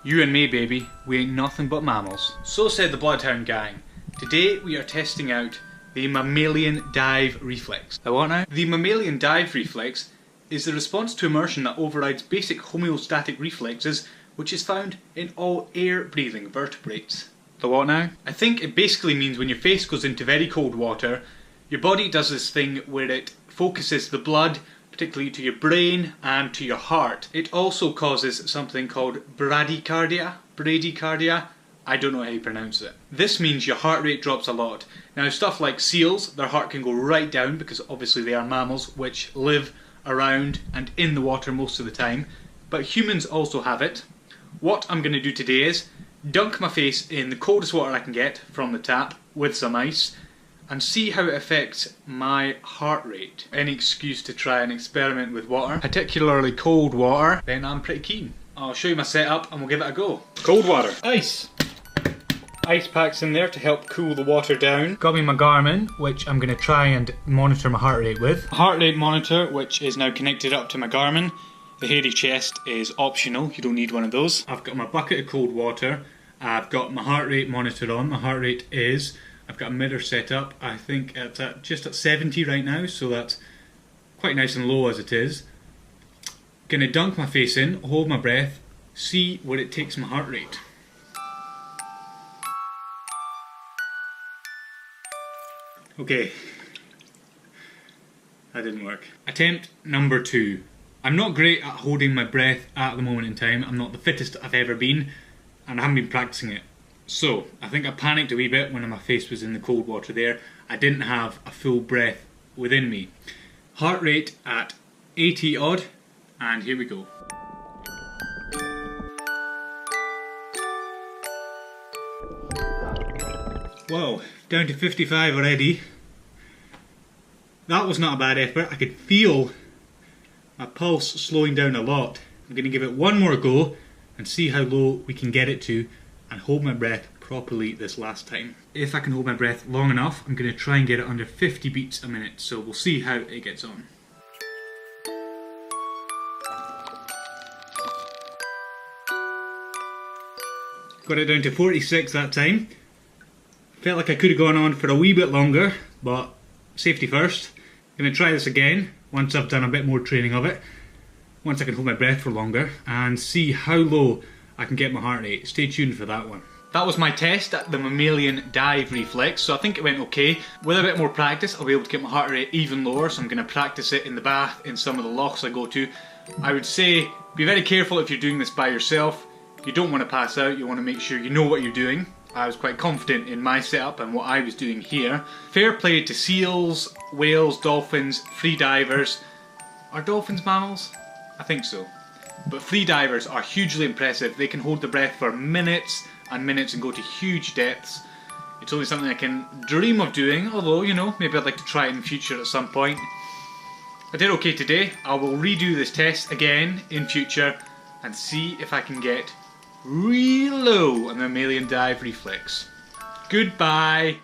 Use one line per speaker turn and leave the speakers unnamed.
You and me, baby, we ain't nothing but mammals. So said the Bloodhound gang. Today we are testing out the mammalian dive reflex. The what now? The mammalian dive reflex is the response to immersion that overrides basic homeostatic reflexes, which is found in all air-breathing vertebrates. The what now? I think it basically means when your face goes into very cold water, your body does this thing where it focuses the blood particularly to your brain and to your heart. It also causes something called Bradycardia. I don't know how you pronounce it. This means your heart rate drops a lot. Now stuff like seals, their heart can go right down because obviously they are mammals which live around and in the water most of the time. But humans also have it. What I'm going to do today is dunk my face in the coldest water I can get from the tap with some ice and see how it affects my heart rate. Any excuse to try and experiment with water, particularly cold water, then I'm pretty keen. I'll show you my setup and we'll give it a go. Cold water. Ice. Ice packs in there to help cool the water down. Got me my Garmin, which I'm going to try and monitor my heart rate with. Heart rate monitor, which is now connected up to my Garmin. The hairy chest is optional, you don't need one of those. I've got my bucket of cold water. I've got my heart rate monitor on. My heart rate is, I've got a mirror set up. I think it's just at 70 right now, so that's quite nice and low as it is. Gonna dunk my face in, hold my breath, see where it takes my heart rate. Okay, that didn't work. Attempt number 2. I'm not great at holding my breath at the moment in time. I'm not the fittest I've ever been, and I haven't been practicing it. So, I think I panicked a wee bit when my face was in the cold water there. I didn't have a full breath within me. Heart rate at 80 odd, and here we go. Whoa, down to 55 already. That was not a bad effort. I could feel my pulse slowing down a lot. I'm going to give it one more go and see how low we can get it to and hold my breath properly this last time. If I can hold my breath long enough, I'm going to try and get it under 50 beats a minute, so we'll see how it gets on. Got it down to 46 that time. Felt like I could have gone on for a wee bit longer, but safety first. Going to try this again once I've done a bit more training of it, once I can hold my breath for longer, and see how low I can get my heart rate. Stay tuned for that one. That was my test at the mammalian dive reflex, so I think it went okay. With a bit more practice, I'll be able to get my heart rate even lower, so I'm going to practice it in the bath, in some of the lochs I go to. I would say, be very careful if you're doing this by yourself. You don't want to pass out, you want to make sure you know what you're doing. I was quite confident in my setup and what I was doing here. Fair play to seals, whales, dolphins, free divers. Are dolphins mammals? I think so. But free divers are hugely impressive. They can hold the breath for minutes and minutes and go to huge depths. It's only something I can dream of doing, although, you know, maybe I'd like to try it in the future at some point. I did okay today. I will redo this test again in future and see if I can get real low on the mammalian dive reflex. Goodbye.